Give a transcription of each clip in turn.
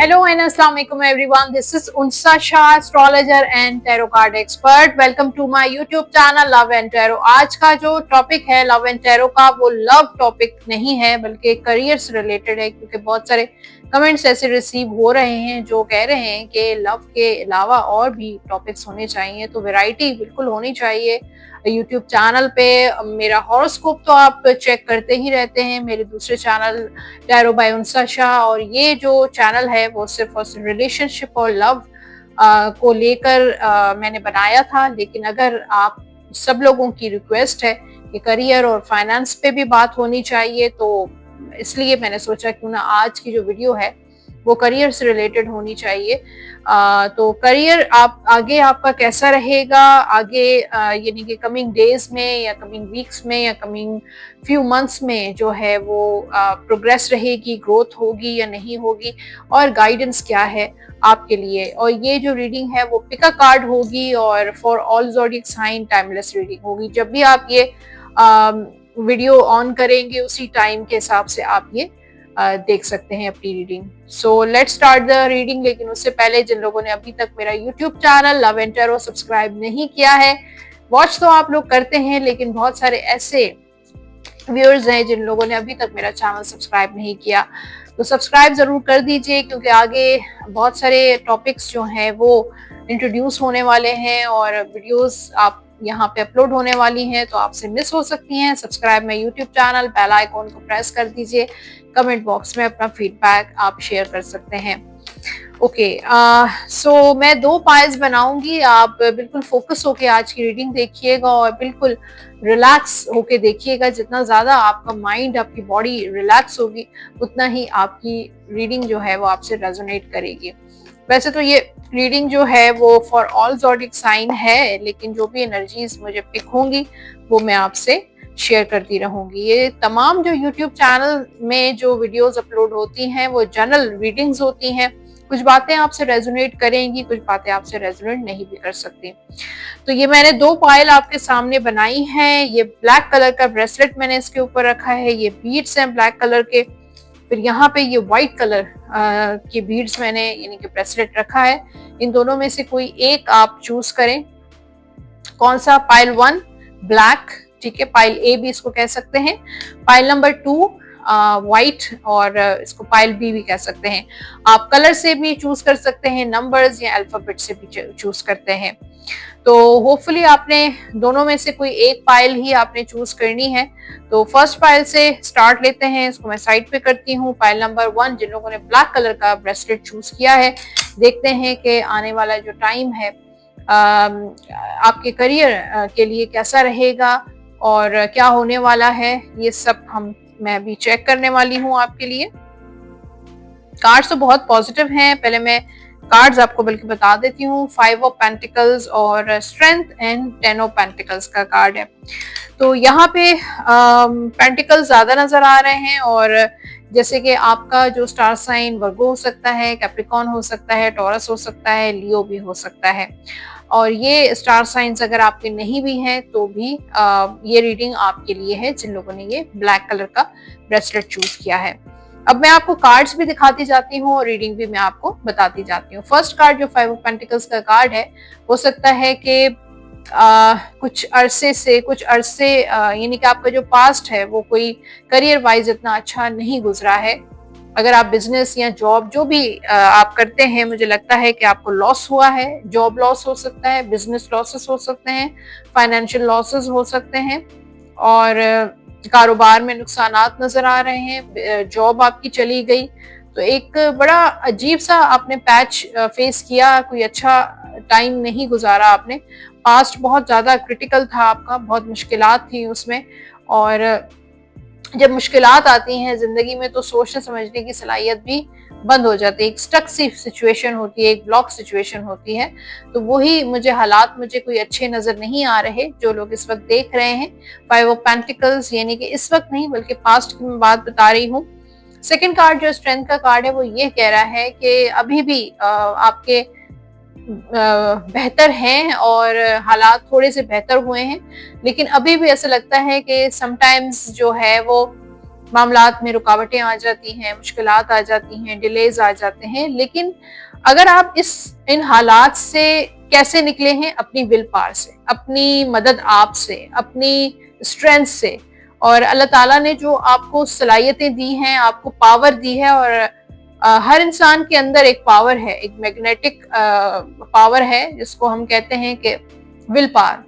Hello and Assalamu alaikum everyone. This is Unsa Shah, astrologer and tarot card expert. Welcome to my YouTube channel Love and Tarot. आज का जो topic है love and tarot का, वो love topic नहीं है बल्कि career से रिलेटेड है, क्योंकि बहुत सारे कमेंट्स ऐसे रिसीव हो रहे हैं जो कह रहे हैं कि लव के अलावा और भी टॉपिक्स होने चाहिए, तो वैरायटी बिल्कुल होनी चाहिए। यूट्यूब चैनल पे मेरा हॉरोस्कोप तो आप चेक करते ही रहते हैं, मेरे दूसरे चैनल टैरो बाय उनसा शाह, और ये जो चैनल है वो सिर्फ और सिर्फ रिलेशनशिप और लव को लेकर मैंने बनाया था। लेकिन अगर आप सब लोगों की रिक्वेस्ट है कि करियर और फाइनेंस पे भी बात होनी चाहिए, तो इसलिए मैंने सोचा क्यों ना आज की जो वीडियो है वो करियर से रिलेटेड होनी चाहिए। तो करियर आप आगे आपका कैसा रहेगा, आगे यानी कि कमिंग डेज में या कमिंग वीक्स में या कमिंग फ्यू मंथ्स में जो है वो प्रोग्रेस रहेगी, ग्रोथ होगी या नहीं होगी, और गाइडेंस क्या है आपके लिए। और ये जो रीडिंग है वो पिका कार्ड होगी और for all zodiac sign timeless reading होगी। जब भी आप ये वीडियो ऑन करेंगे उसी टाइम के हिसाब से आप ये देख सकते हैं अपनी reading. So let's start the reading. लेकिन उससे पहले जिन लोगों ने अभी तक मेरा YouTube channel love and tarot subscribe नहीं किया है, वॉच तो आप लोग करते हैं, लेकिन बहुत सारे ऐसे व्यूअर्स हैं जिन लोगों ने अभी तक मेरा चैनल सब्सक्राइब नहीं किया, तो सब्सक्राइब जरूर कर दीजिए, क्योंकि आगे बहुत सारे टॉपिक्स जो हैं वो इंट्रोड्यूस होने वाले हैं और वीडियोस आप यहाँ पे अपलोड होने वाली हैं, तो आपसे मिस हो सकती हैं। सब्सक्राइब में यूट्यूब चैनल, बेल आइकॉन को प्रेस कर दीजिए। कमेंट बॉक्स में अपना फीडबैक आप शेयर कर सकते हैं। ओके, सो मैं 2 पाइल्स बनाऊंगी। आप बिल्कुल फोकस होके आज की रीडिंग देखिएगा और बिल्कुल रिलैक्स होके देखिएगा। जितना ज्यादा आपका माइंड, आपकी बॉडी रिलैक्स होगी, उतना ही आपकी रीडिंग जो है वो आपसे रेजोनेट करेगी। वैसे तो ये रीडिंग जो है वो फॉर ऑल ज़ोडिएक साइन है, लेकिन जो भी एनर्जीज मुझे पिक होंगी वो मैं आपसे शेयर करती रहूंगी। ये तमाम जो यूट्यूब चैनल में जो वीडियोस अपलोड होती हैं वो जनरल रीडिंग्स होती हैं। कुछ बातें आपसे रेजोनेट करेंगी, कुछ बातें आपसे रेजोनेट नहीं भी कर सकती। तो ये मैंने 2 पायल आपके सामने बनाई हैं। ये ब्लैक कलर का ब्रेसलेट मैंने इसके ऊपर रखा है, ये बीड्स हैं ब्लैक कलर के। फिर यहाँ पे ये व्हाइट कलर के बीड्स मैंने यानी कि ब्रेसलेट रखा है। इन दोनों में से कोई एक आप चूज करें। कौन सा? पाइल 1 ब्लैक, ठीक है, पाइल ए भी इसको कह सकते हैं, पाइल नंबर 2 व्हाइट, और इसको पाइल बी भी कह सकते हैं। आप कलर से भी चूज कर सकते हैं, नंबर्स या अल्फाबेट से भी चूज करते हैं। तो होपफुली आपने दोनों में से कोई एक पाइल ही आपने चूज करनी है। तो फर्स्ट पाइल से स्टार्ट लेते हैं। इसको मैं साइड पे करती हूँ। पाइल नंबर 1, जिन लोगों ने ब्लैक कलर का ब्रेसलेट चूज किया है, देखते हैं कि आने वाला जो टाइम है आपके करियर के लिए कैसा रहेगा और क्या होने वाला है। ये सब मैं अभी चेक करने वाली हूँ आपके लिए। कार्ड्स तो बहुत पॉजिटिव हैं। पहले मैं कार्ड्स आपको बल्कि बता देती हूँ। 5 ऑफ पेंटिकल्स और स्ट्रेंथ एंड 10 ऑफ पेंटिकल्स का कार्ड है। तो यहाँ पे पेंटिकल्स ज्यादा नजर आ रहे हैं, और जैसे कि आपका जो स्टार साइन वर्गो हो सकता है, कैप्रिकॉर्न हो सकता है, टॉरस हो सकता है, लियो भी हो सकता है। और ये स्टार साइंस अगर आपके नहीं भी हैं तो भी ये रीडिंग आपके लिए है जिन लोगों ने ये ब्लैक कलर का ब्रेसलेट चूज किया है। अब मैं आपको कार्ड्स भी दिखाती जाती हूँ और रीडिंग भी मैं आपको बताती जाती हूँ। फर्स्ट कार्ड जो 5 ऑफ पेंटिकल्स का कार्ड है, हो सकता है कि कुछ अरसे यानी कि आपका जो पास्ट है वो कोई करियर वाइज इतना अच्छा नहीं गुजरा है। अगर आप बिजनेस या जॉब जो भी आप करते हैं, मुझे लगता है कि आपको लॉस हुआ है। जॉब लॉस हो सकता है, बिजनेस लॉसेस हो सकते हैं, फाइनेंशियल लॉसेस हो सकते हैं, और कारोबार में नुकसानात नजर आ रहे हैं। जॉब आपकी चली गई, तो एक बड़ा अजीब सा आपने पैच फेस किया। कोई अच्छा टाइम नहीं गुजारा आपने। पास्ट बहुत ज्यादा क्रिटिकल था आपका, बहुत मुश्किलात थी उसमें, और जब मुश्किलात आती हैं जिंदगी में तो सोचने समझने की सलाहियत भी बंद हो जाती है। एक स्टक सी सिचुएशन होती है, एक ब्लॉक सिचुएशन होती है। तो वही हालात मुझे कोई अच्छे नजर नहीं आ रहे जो लोग इस वक्त देख रहे हैं। 5 ऑफ पेंटिकल्स यानी कि इस वक्त नहीं बल्कि पास्ट की मैं बात बता रही हूँ। सेकंड कार्ड जो स्ट्रेंथ का कार्ड है वो ये कह रहा है कि अभी भी आपके बेहतर हैं और हालात थोड़े से बेहतर हुए हैं, लेकिन अभी भी ऐसा लगता है कि समटाइम्स जो है वो मामलात में रुकावटें आ जाती हैं, मुश्किलात आ जाती हैं, डिलेज आ जाते हैं। लेकिन अगर आप इन हालात से कैसे निकले हैं? अपनी विल पावर से, अपनी मदद आप से, अपनी स्ट्रेंथ से। और अल्लाह ताला ने जो आपको सलाहियतें दी हैं, आपको पावर दी है, और हर इंसान के अंदर एक पावर है, एक मैग्नेटिक पावर है जिसको हम कहते हैं कि विल पावर।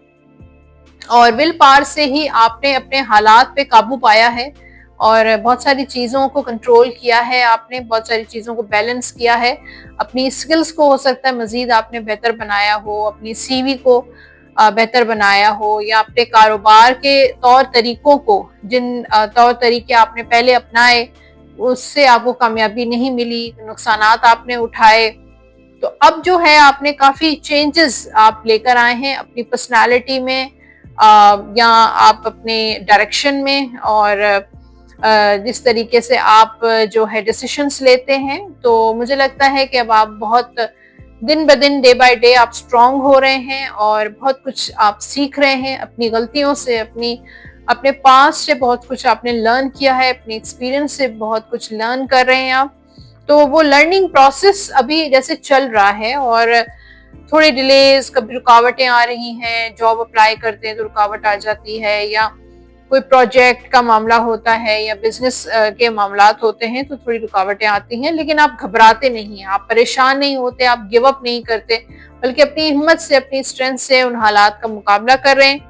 और विल पावर से ही आपने अपने हालात पे काबू पाया है और बहुत सारी चीज़ों को कंट्रोल किया है, आपने बहुत सारी चीज़ों को बैलेंस किया है। अपनी स्किल्स को हो सकता है मज़ीद आपने बेहतर बनाया हो, अपनी सीवी को बेहतर बनाया हो, या अपने कारोबार के तौर तरीकों को, जिन तौर तरीके आपने पहले अपनाए उससे आपको कामयाबी नहीं मिली, नुकसानात आपने उठाए। तो अब जो है आपने काफ़ी चेंजेस आप लेकर आए हैं अपनी पर्सनालिटी में, या आप अपने डायरेक्शन में, और जिस तरीके से आप जो है डिसीशंस लेते हैं। तो मुझे लगता है कि अब आप बहुत दिन ब दिन, डे बाय डे आप स्ट्रांग हो रहे हैं और बहुत कुछ आप सीख रहे हैं अपनी गलतियों से, अपने पास्ट से बहुत कुछ आपने लर्न किया है, अपने एक्सपीरियंस से बहुत कुछ लर्न कर रहे हैं आप। तो वो लर्निंग प्रोसेस अभी जैसे चल रहा है, और थोड़ी डिलेज, कभी रुकावटें आ रही हैं, जॉब अप्लाई करते हैं तो रुकावट आ जाती है, या कोई प्रोजेक्ट का मामला होता है, या बिजनेस के मामलात होते हैं तो थोड़ी रुकावटें आती हैं। लेकिन आप घबराते नहीं हैं, आप परेशान नहीं होते, आप गिव अप नहीं करते, बल्कि अपनी हिम्मत से, अपनी स्ट्रेंथ से उन हालात का मुकाबला कर रहे हैं।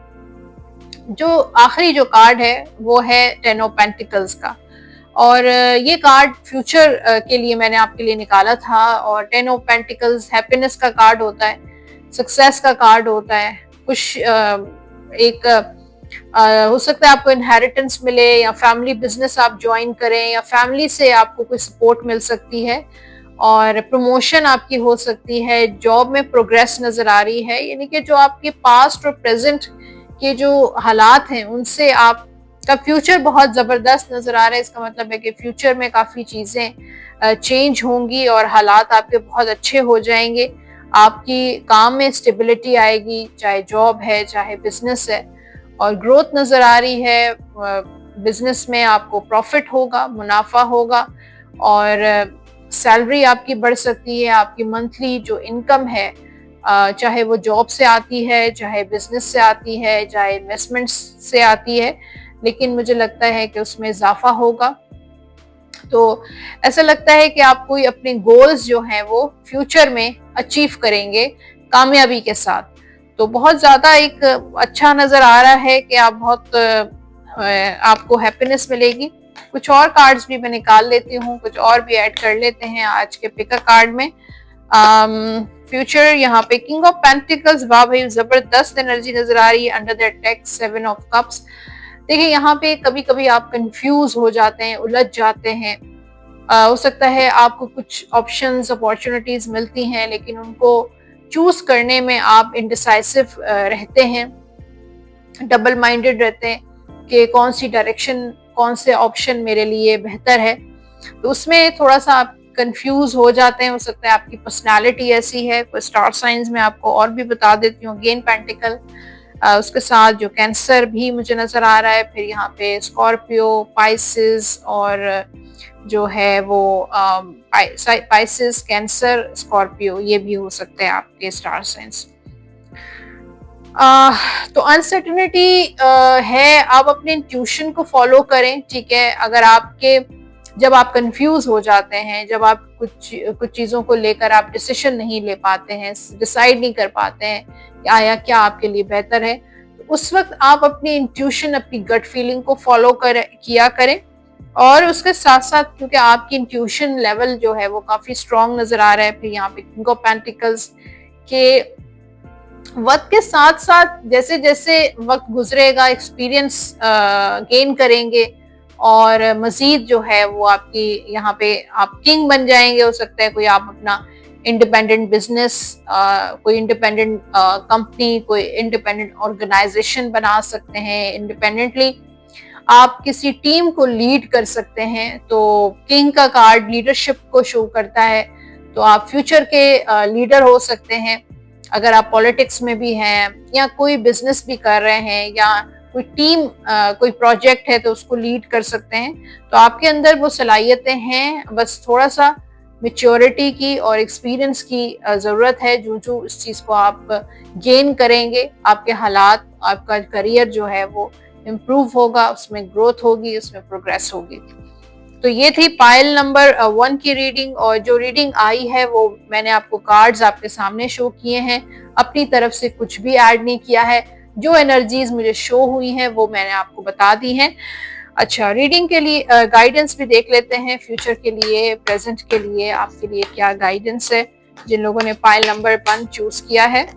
जो आखिरी जो कार्ड है वो है 10 ऑफ पेंटिकल्स का, और ये कार्ड फ्यूचर के लिए मैंने आपके लिए निकाला था। और 10 ऑफ पेंटिकल्स हैप्पीनेस का कार्ड होता है, सक्सेस का कार्ड होता है, कुछ एक हो सकता है आपको इनहेरिटेंस मिले, या फैमिली बिजनेस आप ज्वाइन करें, या फैमिली से आपको कोई सपोर्ट मिल सकती है, और प्रमोशन आपकी हो सकती है, जॉब में प्रोग्रेस नजर आ रही है। यानी कि जो आपके पास्ट और प्रेजेंट के जो हालात हैं उनसे आपका फ्यूचर बहुत जबरदस्त नजर आ रहा है। इसका मतलब है कि फ्यूचर में काफी चीजें चेंज होंगी और हालात आपके बहुत अच्छे हो जाएंगे। आपकी काम में स्टेबिलिटी आएगी, चाहे जॉब है चाहे बिजनेस है, और ग्रोथ नजर आ रही है। बिजनेस में आपको प्रॉफिट होगा, मुनाफा होगा, और सैलरी आपकी बढ़ सकती है। आपकी मंथली जो इनकम है, चाहे वो जॉब से आती है, चाहे बिजनेस से आती है, चाहे इन्वेस्टमेंट्स से आती है, लेकिन मुझे लगता है कि उसमें इजाफा होगा। तो ऐसा लगता है कि आप कोई अपने गोल्स जो हैं वो फ्यूचर में अचीव करेंगे कामयाबी के साथ। तो बहुत ज्यादा एक अच्छा नजर आ रहा है कि आप बहुत आपको हैप्पीनेस मिलेगी। कुछ और कार्ड्स भी मैं निकाल लेती हूँ, कुछ और भी ऐड कर लेते हैं आज के पिकर कार्ड में। फ्यूचर यहाँ पे किंग ऑफ पेंटिकल्स, वाह भाई जबरदस्त एनर्जी नजर आ रही है under the attack 7 of cups. देखिए यहाँ पे कभी कभी आप कंफ्यूज हो जाते हैं, उलझ जाते हैं। हो सकता है आपको कुछ ऑप्शंस, अपॉर्चुनिटीज मिलती हैं, लेकिन उनको चूज करने में आप इनडिसाइसिव रहते हैं, डबल माइंडेड रहते हैं कि कौन सी डायरेक्शन, कौन से ऑप्शन मेरे लिए बेहतर है। तो उसमें थोड़ा सा आप कंफ्यूज हो जाते हैं। हो सकता है आपकी पर्सनालिटी ऐसी है। कोई स्टार साइंस में आपको और भी बता देती हूँ, अगेन पेंटिकल, उसके साथ जो कैंसर भी मुझे नजर आ रहा है, फिर यहाँ पे स्कॉर्पियो, पाइसिस, और जो है वो पाइसिस, कैंसर, स्कॉर्पियो, ये भी हो सकते हैं आपके स्टार साइंस। तो अनसर्टेनिटी है, आप अपने इंट्यूशन को फॉलो करें, ठीक है। अगर आपके, जब आप कंफ्यूज हो जाते हैं, जब आप कुछ चीजों को लेकर आप डिसीजन नहीं ले पाते हैं, डिसाइड नहीं कर पाते हैं आया क्या आपके लिए बेहतर है, तो उस वक्त आप अपनी इंट्यूशन, अपनी गट फीलिंग को फॉलो किया करें। और उसके साथ साथ, क्योंकि आपकी इंट्यूशन लेवल जो है वो काफी स्ट्रांग नजर आ रहा है, फिर यहाँ पे किंग ऑफ पेंटिकल्स के वक्त के साथ साथ जैसे जैसे वक्त गुजरेगा, एक्सपीरियंस गेन करेंगे, और मजीद जो है वो आपकी यहाँ पे आप किंग बन जाएंगे। हो सकता है कोई आप अपना इंडिपेंडेंट बिजनेस, कोई इंडिपेंडेंट कंपनी, कोई इंडिपेंडेंट ऑर्गेनाइजेशन बना सकते हैं। इंडिपेंडेंटली आप किसी टीम को लीड कर सकते हैं। तो किंग का कार्ड लीडरशिप को शो करता है, तो आप फ्यूचर के लीडर हो सकते हैं। अगर आप पॉलिटिक्स में भी हैं, या कोई बिजनेस भी कर रहे हैं, या कोई टीम कोई प्रोजेक्ट है तो उसको लीड कर सकते हैं। तो आपके अंदर वो सलाहियतें हैं, बस थोड़ा सा मेच्योरिटी की और एक्सपीरियंस की ज़रूरत है। जो इस चीज़ को आप गेन करेंगे, आपके हालात, आपका करियर जो है वो इम्प्रूव होगा, उसमें ग्रोथ होगी, उसमें प्रोग्रेस होगी। तो ये थी पाइल नंबर 1 की रीडिंग, और जो रीडिंग आई है वो मैंने आपको कार्ड्स आपके सामने शो किए हैं, अपनी तरफ से कुछ भी ऐड नहीं किया है। जो एनर्जीज मुझे शो हुई हैं वो मैंने आपको बता दी हैं। अच्छा, रीडिंग के लिए गाइडेंस भी देख लेते हैं, फ्यूचर के लिए, प्रेजेंट के लिए आपके लिए क्या गाइडेंस है जिन लोगों ने पाइल नंबर 1 चूज किया है।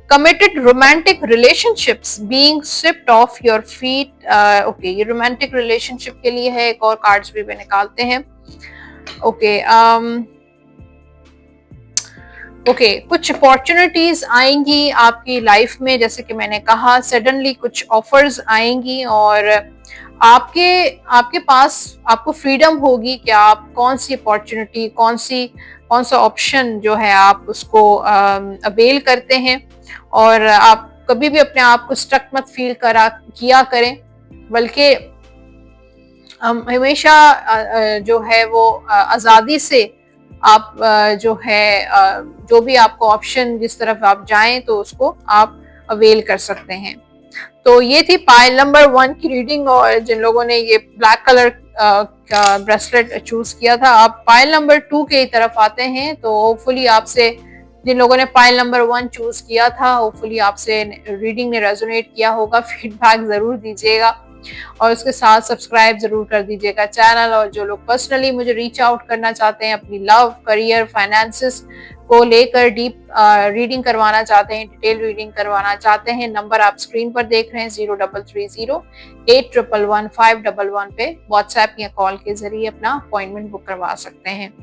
committed romantic relationships being swept off your feet। Okay, ये रोमांटिक रिलेशनशिप के लिए है। एक और कार्ड्स भी निकालते हैं। ओके, ओके, कुछ अपॉर्चुनिटीज आएंगी आपकी लाइफ में, जैसे कि मैंने कहा सडनली कुछ ऑफर्स आएंगी और आपके आपके पास आपको फ्रीडम होगी कि आप कौन सी अपॉर्चुनिटी, कौन सा ऑप्शन जो है आप उसको अवेल करते हैं। और आप कभी भी अपने आप को स्टक मत फील किया करें, बल्कि हमेशा जो है वो आज़ादी से आप जो है जो भी आपको ऑप्शन जिस तरफ आप जाएं तो उसको आप अवेल कर सकते हैं। तो ये थी पाइल नंबर 1 की रीडिंग, और जिन लोगों ने ये ब्लैक कलर का ब्रेसलेट चूज किया था, आप पाइल नंबर 2 की तरफ आते हैं। तो होपफुली आपसे, जिन लोगों ने पाइल नंबर 1 चूज किया था, होपफुली आपसे रीडिंग ने रेजोनेट किया होगा। फीडबैक जरूर दीजिएगा और उसके साथ सब्सक्राइब जरूर कर दीजिएगा चैनल। और जो लोग पर्सनली मुझे रीच आउट करना चाहते हैं, अपनी लव, करियर, फाइनेंसेस को लेकर डीप रीडिंग करवाना चाहते हैं, डिटेल रीडिंग करवाना चाहते हैं, नंबर आप स्क्रीन पर देख रहे हैं 033081111511 पे व्हाट्सएप या कॉल के जरिए अपना अपॉइंटमेंट बुक करवा सकते हैं।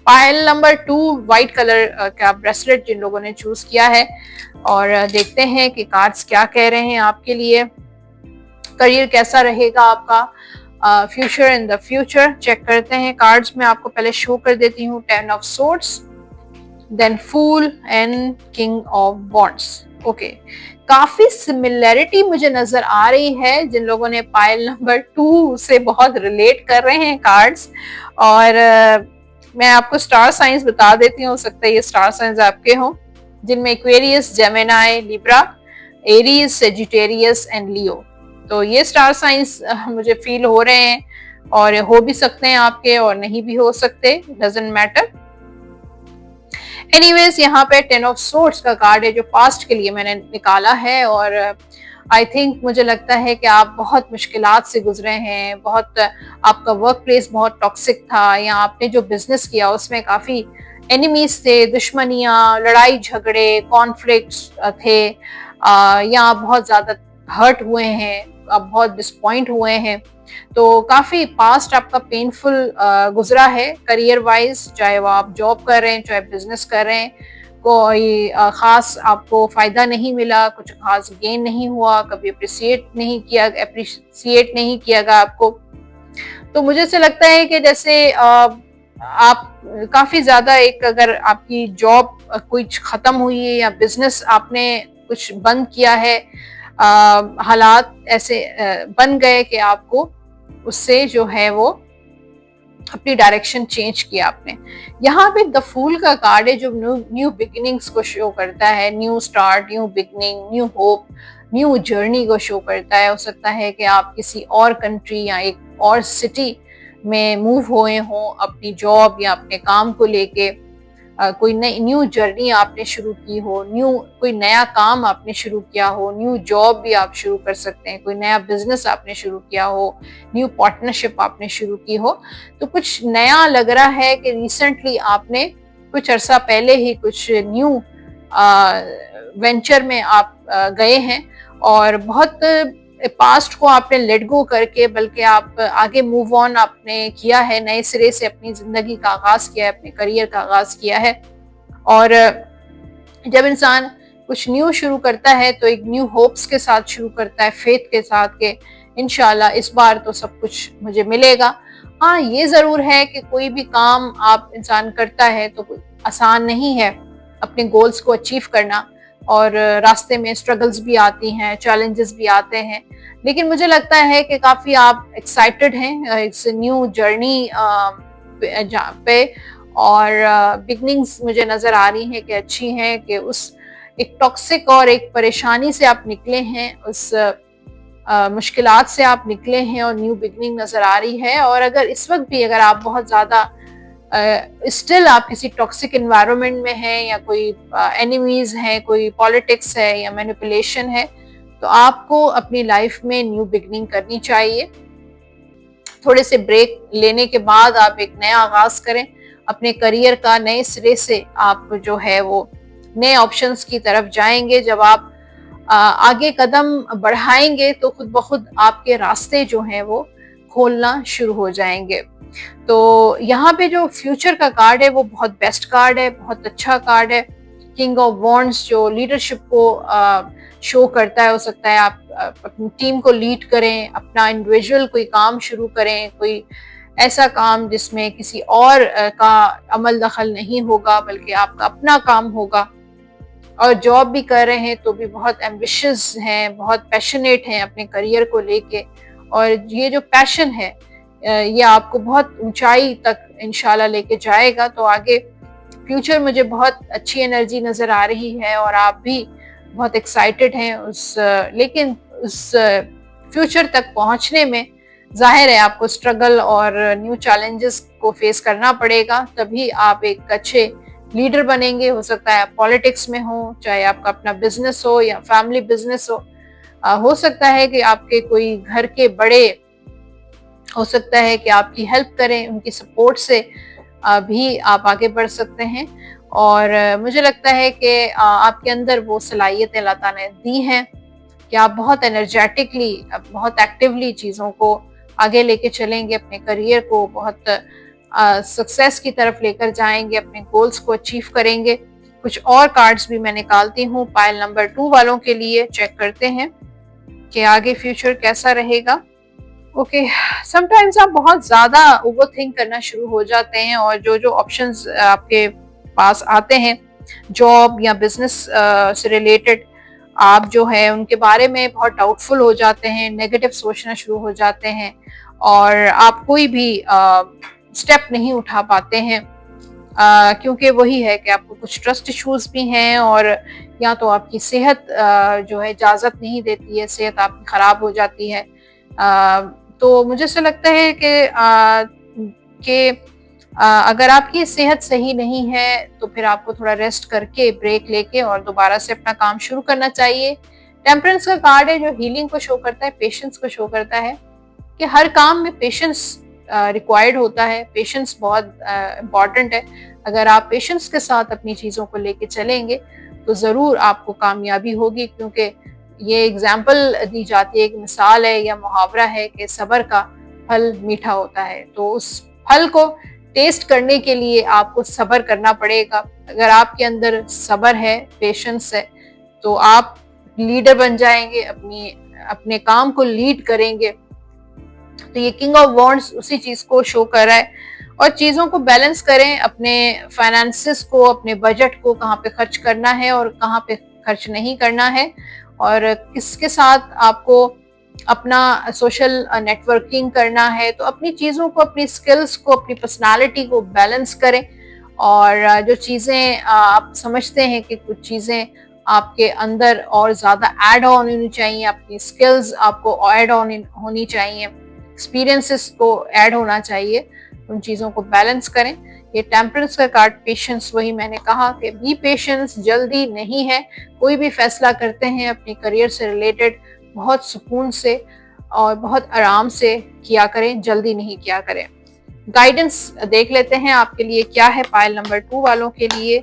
पायल नंबर 2 व्हाइट कलर का ब्रेसलेट जिन लोगों ने चूज किया है, और देखते हैं कि कार्ड्स क्या कह रहे हैं आपके लिए। करियर कैसा रहेगा आपका, future in the future check करते हैं। कार्ड्स में आपको पहले शो कर देती हूँ 10 of swords, then fool and king of wands. Okay, काफी सिमिलैरिटी मुझे नजर आ रही है। जिन लोगों ने पाइल नंबर 2 से बहुत रिलेट कर रहे हैं कार्ड्स, और मैं आपको स्टार साइंस बता देती हूँ, हो सकता है ये स्टार साइंस आपके हों, जिनमें Aquarius, Gemini, Libra, Aries, Sagittarius and Leo. तो ये स्टार साइंस मुझे फील हो रहे हैं, और हो भी सकते हैं आपके और नहीं भी हो सकते, डजंट मैटर। एनीवेज, यहाँ पे 10 ऑफ सोर्ड्स का कार्ड है जो पास्ट के लिए मैंने निकाला है, और आई थिंक मुझे लगता है कि आप बहुत मुश्किलात से गुजरे हैं, बहुत आपका वर्क प्लेस बहुत टॉक्सिक था, या आपने जो बिजनेस किया उसमें काफी एनिमीज थे, दुश्मनियां, लड़ाई झगड़े, कॉन्फ्लिक्ट्स थे, या आप बहुत ज्यादा हर्ट हुए हैं, आप बहुत डिसपॉइंट हुए हैं। तो काफी पास्ट आपका पेनफुल गुजरा है करियर वाइज, चाहे वो आप जॉब कर रहे हैं, चाहे बिजनेस कर रहे हैं, कोई खास आपको फायदा नहीं मिला, कुछ खास गेन नहीं हुआ, कभी अप्रिशिएट नहीं किया गया आपको। तो मुझे से लगता है कि जैसे आप काफी ज्यादा अगर आपकी जॉब कुछ खत्म हुई है या बिजनेस आपने कुछ बंद किया है, हालात ऐसे बन गए कि आपको उससे जो है वो अपनी डायरेक्शन चेंज किया आपने। यहाँ पे द फूल का कार्ड है जो न्यू बिगिनिंग्स को शो करता है, new start, new beginning, new hope, new journey को शो करता है। हो सकता है कि आप किसी और कंट्री या एक और सिटी में मूव हुए हों अपनी जॉब या अपने काम को लेके, कोई नई न्यू जर्नी आपने शुरू की हो, कोई नया काम आपने शुरू किया हो, न्यू जॉब भी आप शुरू कर सकते हैं, कोई नया बिजनेस आपने शुरू किया हो, न्यू पार्टनरशिप आपने शुरू की हो। तो कुछ नया लग रहा है कि रिसेंटली आपने कुछ अरसा पहले ही कुछ न्यू वेंचर में आप गए हैं, और बहुत पास्ट को आपने लेट गो करके, बल्कि आप आगे मूव ऑन आपने किया है, नए सिरे से अपनी जिंदगी का आगाज किया है, अपने करियर का आगाज किया है। और जब इंसान कुछ न्यू शुरू करता है तो एक न्यू होप्स के साथ शुरू करता है, फेथ के साथ के इंशाल्लाह इस बार तो सब कुछ मुझे मिलेगा। हाँ, ये जरूर है कि कोई भी काम आप इंसान करता है तो आसान नहीं है अपने गोल्स को अचीव करना, और रास्ते में स्ट्रगल्स भी आती हैं, चैलेंजेस भी आते हैं, लेकिन मुझे लगता है कि काफी आप एक्साइटेड हैं इस न्यू जर्नी पे। और बिगनिंग्स मुझे नजर आ रही हैं कि अच्छी हैं, कि उस एक टॉक्सिक और एक परेशानी से आप निकले हैं, उस मुश्किलात से आप निकले हैं और न्यू बिगनिंग नजर आ रही है। और अगर इस वक्त भी अगर आप बहुत ज्यादा स्टिल आप किसी टॉक्सिक एनवायरनमेंट में हैं, या कोई एनिमीज हैं, कोई पॉलिटिक्स है या मैनिपुलेशन है, तो आपको अपनी लाइफ में न्यू बिगनिंग करनी चाहिए। थोड़े से ब्रेक लेने के बाद आप एक नया आगाज करें अपने करियर का, नए सिरे से आप जो है वो नए ऑप्शंस की तरफ जाएंगे। जब आप आगे कदम बढ़ाएंगे तो खुद ब खुद आपके रास्ते जो हैं वो खोलना शुरू हो जाएंगे। तो यहाँ पे जो फ्यूचर का कार्ड है वो बहुत बेस्ट कार्ड है, बहुत अच्छा कार्ड है। किंग ऑफ वॉन्ड्स जो लीडरशिप को शो करता है। हो सकता है आप अपनी टीम को लीड करें, अपना इंडिविजुअल कोई काम शुरू करें, कोई ऐसा काम जिसमें किसी और का अमल दखल नहीं होगा, बल्कि आपका अपना काम होगा। और जॉब भी कर रहे हैं तो भी बहुत एम्बिशियस हैं, बहुत पैशनेट हैं अपने करियर को लेके। और ये जो पैशन है ये आपको बहुत ऊंचाई तक इंशाल्लाह लेके जाएगा। तो आगे फ्यूचर मुझे बहुत अच्छी एनर्जी नजर आ रही है, और आप भी बहुत एक्साइटेड हैं लेकिन उस फ्यूचर तक पहुंचने में जाहिर है आपको स्ट्रगल और न्यू चैलेंजेस को फेस करना पड़ेगा, तभी आप एक अच्छे लीडर बनेंगे। हो सकता है आप पॉलिटिक्स में हो, चाहे आपका अपना बिजनेस हो या फैमिली बिजनेस हो सकता है कि आपके कोई घर के बड़े हो सकता है कि आपकी हेल्प करें, उनकी सपोर्ट से भी आप आगे बढ़ सकते हैं। और मुझे लगता है कि आपके अंदर वो सलाहियतें अल्लाह ताला ने दी हैं कि आप बहुत एनर्जेटिकली, बहुत एक्टिवली चीज़ों को आगे लेके चलेंगे, अपने करियर को बहुत सक्सेस की तरफ लेकर जाएंगे, अपने गोल्स को अचीव करेंगे। कुछ और कार्ड्स भी मैं निकालती हूँ पाइल नंबर 2 वालों के लिए, चेक करते हैं कि आगे फ्यूचर कैसा रहेगा। ओके, समटाइम्स आप बहुत ज्यादा ओवर थिंक करना शुरू हो जाते हैं, और जो जो ऑप्शंस आपके पास आते हैं जॉब या बिजनेस से रिलेटेड, आप जो है उनके बारे में बहुत डाउटफुल हो जाते हैं, नेगेटिव सोचना शुरू हो जाते हैं, और आप कोई भी स्टेप नहीं उठा पाते हैं, क्योंकि वही है कि आपको कुछ ट्रस्ट इश्यूज भी हैं, और या तो आपकी सेहत जो है इजाज़त नहीं देती है, सेहत आपकी ख़राब हो जाती है। तो मुझे ऐसा लगता है कि अगर आपकी सेहत सही नहीं है तो फिर आपको थोड़ा रेस्ट करके, ब्रेक लेके और दोबारा से अपना काम शुरू करना चाहिए। टेम्परेंस का कार्ड है जो हीलिंग को शो करता है, पेशेंस को शो करता है, कि हर काम में पेशेंस रिक्वायर्ड होता है। पेशेंस बहुत इम्पॉर्टेंट है। अगर आप पेशेंस के साथ अपनी चीज़ों को लेके चलेंगे तो ज़रूर आपको कामयाबी होगी, क्योंकि ये एग्जाम्पल दी जाती है, एक मिसाल है या मुहावरा है कि सब्र का फल मीठा होता है। तो उस फल को टेस्ट करने के लिए आपको सब्र करना पड़ेगा। अगर आपके अंदर सब्र है, पेशेंस है, तो आप लीडर बन जाएंगे, अपने काम को लीड करेंगे। तो ये किंग ऑफ वॉन्ड्स उसी चीज को शो कर रहा है। और चीजों को बैलेंस करें, अपने फाइनेंसेस को, अपने बजट को, कहाँ पे खर्च करना है और कहाँ पे खर्च नहीं करना है, और किसके साथ आपको अपना सोशल नेटवर्किंग करना है। तो अपनी चीज़ों को, अपनी स्किल्स को, अपनी पर्सनालिटी को बैलेंस करें। और जो चीज़ें आप समझते हैं कि कुछ चीज़ें आपके अंदर और ज़्यादा ऐड ऑन होनी चाहिए, अपनी स्किल्स आपको ऐड ऑन होनी चाहिए, एक्सपीरियंसेस को ऐड होना चाहिए, उन चीज़ों को बैलेंस करें। ये टेम्परेंस का कार्ड, पेशेंस, वही मैंने कहा कि बी पेशेंस, जल्दी नहीं है। कोई भी फैसला करते हैं अपने करियर से रिलेटेड बहुत सुकून से और बहुत आराम से किया करें, जल्दी नहीं किया करें। गाइडेंस देख लेते हैं आपके लिए क्या है, पाइल नंबर 2 वालों के लिए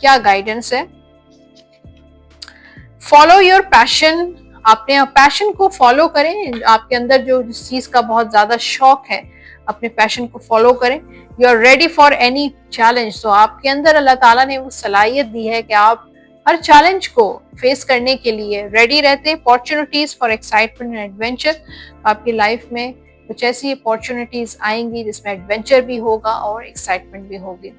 क्या गाइडेंस है। फॉलो योर पैशन, अपने पैशन को फॉलो करें। आपके अंदर जो जिस चीज का बहुत ज्यादा शौक है, अपने पैशन को फॉलो करें। You are ready for any challenge. तो आपके अंदर अल्लाह ताला ने वो सलाहियत दी है कि आप हर चैलेंज को फेस करने के लिए रेडी रहते हैं। Opportunities for excitement and adventure, आपकी लाइफ में कुछ ऐसी अपॉर्चुनिटीज आएंगी जिसमें एडवेंचर भी होगा और एक्साइटमेंट भी होगी।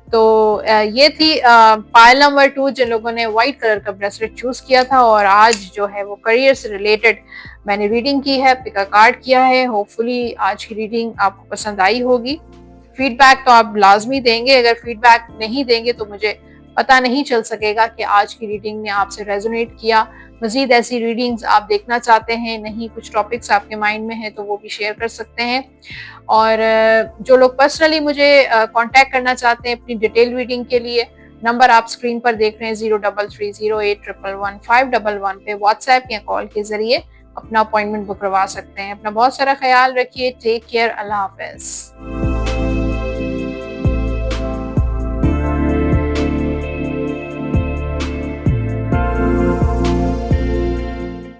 तो ये थी पायल नंबर 2 जिन लोगों ने व्हाइट कलर का ब्रेसलेट चूज किया था। और आज जो है वो करियर से रिलेटेड मैंने रीडिंग की है, पिक अ कार्ड किया है। होपफुली आज की रीडिंग आपको पसंद आई होगी। फीडबैक तो आप लाजमी देंगे, अगर फीडबैक नहीं देंगे तो मुझे पता नहीं चल सकेगा कि आज की रीडिंग ने आपसे रेजोनेट किया। मजीद ऐसी रीडिंग्स आप देखना चाहते हैं, नहीं कुछ टॉपिक्स आपके माइंड में है तो वो भी शेयर कर सकते हैं। और जो लोग पर्सनली मुझे कांटेक्ट करना चाहते हैं अपनी डिटेल रीडिंग के लिए, नंबर आप स्क्रीन पर देख रहे हैं 033081111511 पे व्हाट्सएप या कॉल के जरिए अपना अपॉइंटमेंट बुक करवा सकते हैं। अपना बहुत सारा ख्याल रखिए। Take care. अल्लाह हाफिज।